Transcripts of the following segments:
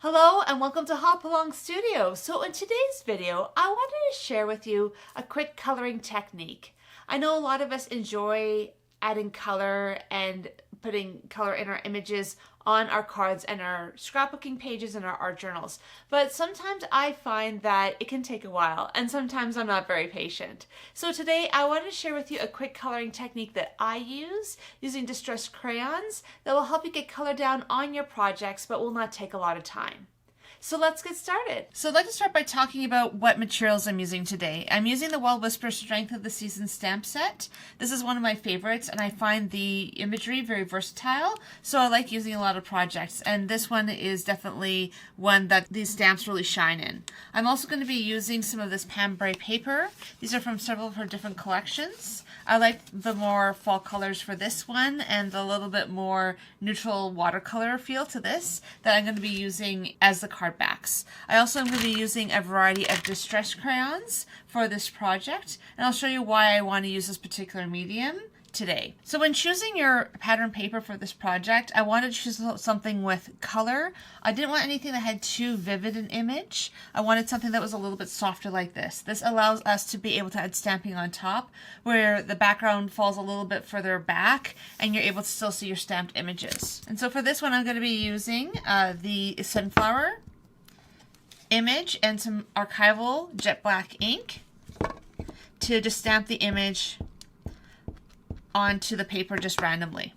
Hello and welcome to Hop Along Studio. So in today's video, I wanted to share with you a quick coloring technique. I know a lot of us enjoy adding color and putting color in our images on our cards and our scrapbooking pages and our art journals. But sometimes I find that it can take a while and sometimes I'm not very patient. So today I wanted to share with you a quick coloring technique that I use using Distress Crayons that will help you get color down on your projects but will not take a lot of time. So let's get started. So I'd like to start by talking about what materials I'm using today. I'm using the Well Whisper Strength of the Season stamp set. This is one of my favorites and I find the imagery very versatile, so I like using a lot of projects, and this one is definitely one that these stamps really shine in. I'm also going to be using some of this Bray paper. These are from several of her different collections. I like the more fall colors for this one and the little bit more neutral watercolor feel to this that I'm going to be using as the card backs. I also am going to be using a variety of Distress Crayons for this project, and I'll show you why I want to use this particular medium today. So when choosing your pattern paper for this project, I wanted to choose something with color. I didn't want anything that had too vivid an image. I wanted something that was a little bit softer like this. This allows us to be able to add stamping on top where the background falls a little bit further back and you're able to still see your stamped images. And so for this one I'm going to be using the sunflower image and some Archival jet black ink to just stamp the image onto the paper just randomly.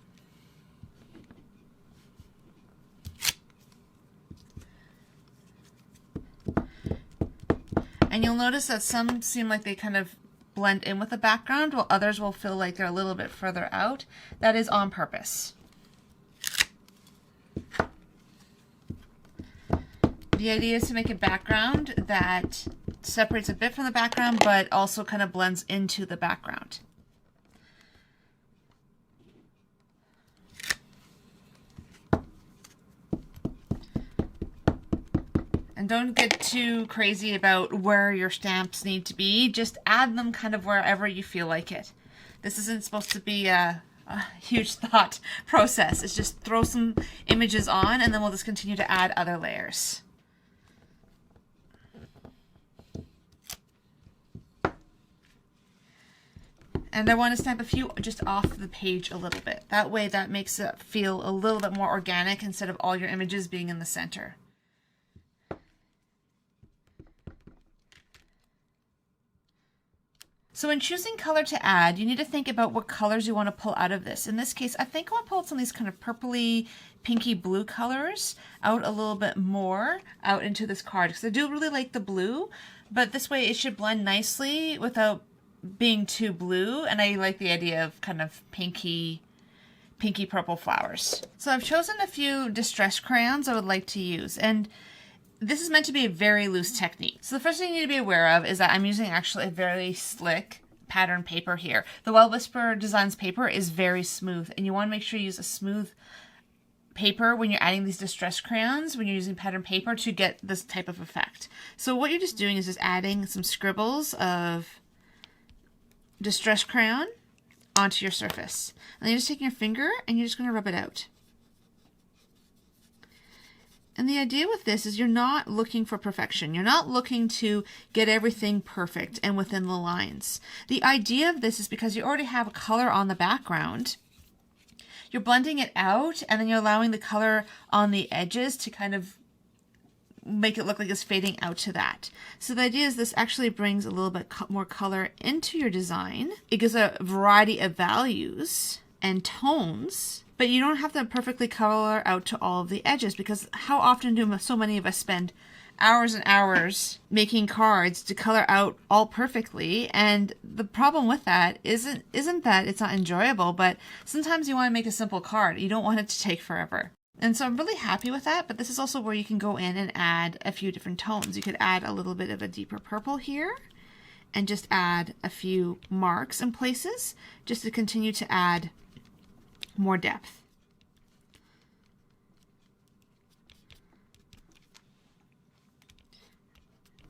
And you'll notice that some seem like they kind of blend in with the background, while others will feel like they're a little bit further out. That is on purpose. The idea is to make a background that separates a bit from the background, but also kind of blends into the background. And don't get too crazy about where your stamps need to be. Just add them kind of wherever you feel like it. This isn't supposed to be a huge thought process. It's just throw some images on and then we'll just continue to add other layers. And I want to stamp a few just off the page a little bit. That way that makes it feel a little bit more organic instead of all your images being in the center. So in choosing color to add, you need to think about what colors you want to pull out of this. In this case, I think I want to pull some of these kind of purpley, pinky blue colors out a little bit more out into this card, because I do really like the blue, but this way it should blend nicely without being too blue, and I like the idea of kind of pinky purple flowers. So I've chosen a few Distress crayons I would like to use, and this is meant to be a very loose technique. So the first thing you need to be aware of is that I'm using actually a very slick pattern paper here. The Well Whisper Designs paper is very smooth, and you want to make sure you use a smooth paper when you're adding these Distress crayons, when you're using pattern paper, to get this type of effect. So what you're just doing is just adding some scribbles of Distress crayon onto your surface. And then you're just taking your finger and you're just going to rub it out. And the idea with this is you're not looking for perfection. You're not looking to get everything perfect and within the lines. The idea of this is because you already have a color on the background, you're blending it out and then you're allowing the color on the edges to kind of make it look like it's fading out to that. So the idea is this actually brings a little bit more color into your design. It gives a variety of values and tones, but you don't have to perfectly color out to all of the edges, because how often do so many of us spend hours and hours making cards to color out all perfectly? And the problem with that isn't that it's not enjoyable, but sometimes you want to make a simple card. You don't want it to take forever. And so I'm really happy with that, but this is also where you can go in and add a few different tones. You could add a little bit of a deeper purple here and just add a few marks in places just to continue to add more depth.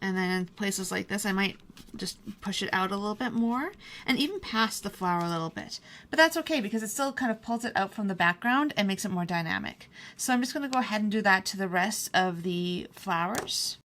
And then in places like this, I might just push it out a little bit more, and even past the flower a little bit. But that's okay because it still kind of pulls it out from the background and makes it more dynamic. So I'm just going to go ahead and do that to the rest of the flowers.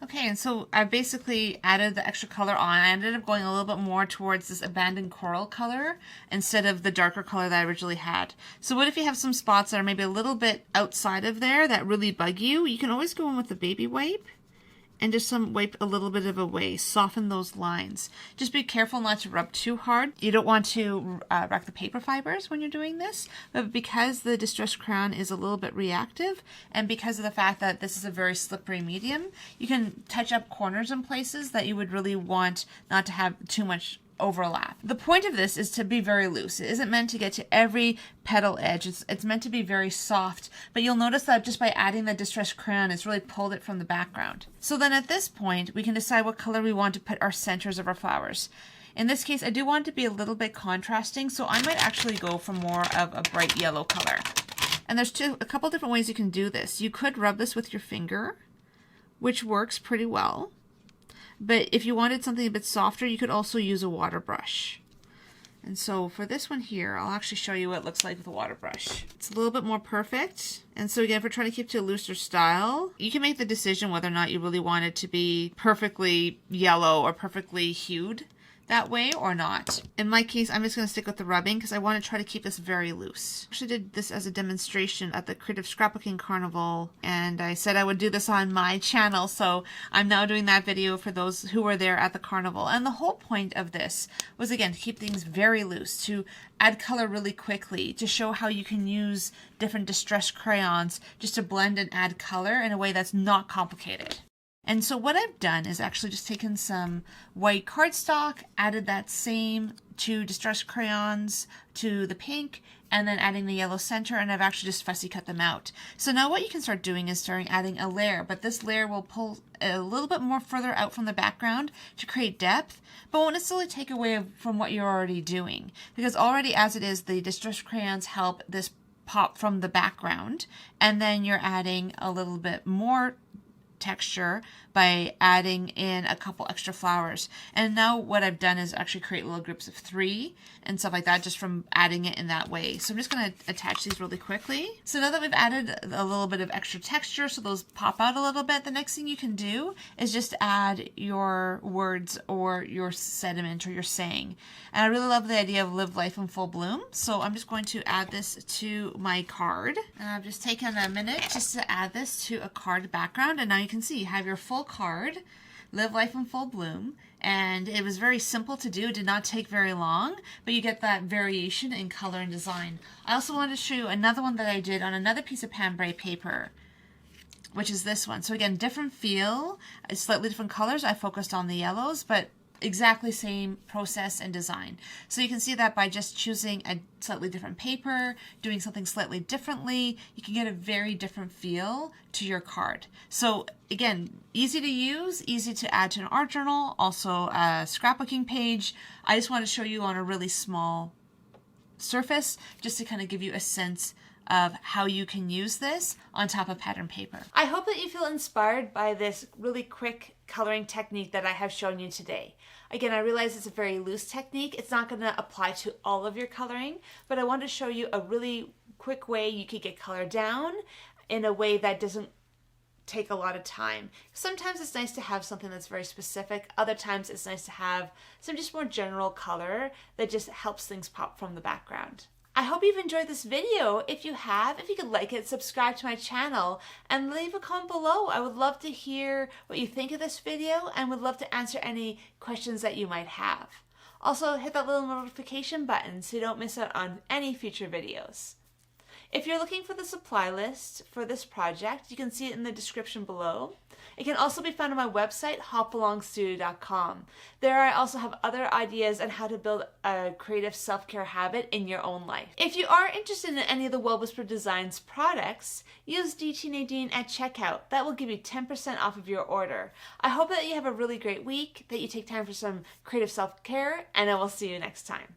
Okay, and so I basically added the extra color on. I ended up going a little bit more towards this abandoned coral color instead of the darker color that I originally had. So what if you have some spots that are maybe a little bit outside of there that really bug you? You can always go in with the baby wipe and just wipe a little bit of away, soften those lines. Just be careful not to rub too hard. You don't want to wreck the paper fibers when you're doing this, but because the Distress Crayon is a little bit reactive, and because of the fact that this is a very slippery medium, you can touch up corners in places that you would really want not to have too much overlap. The point of this is to be very loose. It isn't meant to get to every petal edge. It's meant to be very soft, but you'll notice that just by adding the Distress Crayon, it's really pulled it from the background. So then at this point, we can decide what color we want to put our centers of our flowers. In this case, I do want it to be a little bit contrasting, so I might actually go for more of a bright yellow color. And there's a couple different ways you can do this. You could rub this with your finger, which works pretty well. But if you wanted something a bit softer, you could also use a water brush. And so for this one here, I'll actually show you what it looks like with a water brush. It's a little bit more perfect. And so again, if we're trying to keep to a looser style, you can make the decision whether or not you really want it to be perfectly yellow or perfectly hued that way or not. In my case, I'm just going to stick with the rubbing because I want to try to keep this very loose. I actually did this as a demonstration at the Creative Scrapbooking Carnival, and I said I would do this on my channel, so I'm now doing that video for those who were there at the carnival. And the whole point of this was, again, to keep things very loose, to add color really quickly, to show how you can use different Distress crayons just to blend and add color in a way that's not complicated. And so what I've done is actually just taken some white cardstock, added that same to Distress crayons to the pink, and then adding the yellow center, and I've actually just fussy cut them out. So now what you can start doing is starting adding a layer, but this layer will pull a little bit more further out from the background to create depth, but won't necessarily take away from what you're already doing. Because already as it is, the Distress crayons help this pop from the background, and then you're adding a little bit more texture by adding in a couple extra flowers. And now what I've done is actually create little groups of 3 and stuff like that just from adding it in that way. So I'm just going to attach these really quickly. So now that we've added a little bit of extra texture so those pop out a little bit, the next thing you can do is just add your words or your sentiment or your saying. And I really love the idea of live life in full bloom. So I'm just going to add this to my card. And I've just taken a minute just to add this to a card background. And now you can see you have your full card, live life in full bloom, and it was very simple to do. It did not take very long, but you get that variation in color and design. I also wanted to show you another one that I did on another piece of pan Bray paper, which is this one. So again, different feel, slightly different colors. I focused on the yellows, but exactly same process and design. So you can see that by just choosing a slightly different paper, doing something slightly differently, you can get a very different feel to your card. So again, easy to use, easy to add to an art journal, also a scrapbooking page. I just want to show you on a really small surface just to kind of give you a sense of how you can use this on top of pattern paper. I hope that you feel inspired by this really quick coloring technique that I have shown you today. Again, I realize it's a very loose technique. It's not going to apply to all of your coloring, but I want to show you a really quick way you could get color down in a way that doesn't take a lot of time. Sometimes it's nice to have something that's very specific. Other times it's nice to have some just more general color that just helps things pop from the background. I hope you've enjoyed this video. If you have, if you could like it, subscribe to my channel, and leave a comment below. I would love to hear what you think of this video and would love to answer any questions that you might have. Also, hit that little notification button so you don't miss out on any future videos. If you're looking for the supply list for this project, you can see it in the description below. It can also be found on my website, hopalongstudio.com. There I also have other ideas on how to build a creative self-care habit in your own life. If you are interested in any of the Well Whispered Designs products, use DT Nadine at checkout. That will give you 10% off of your order. I hope that you have a really great week, that you take time for some creative self-care, and I will see you next time.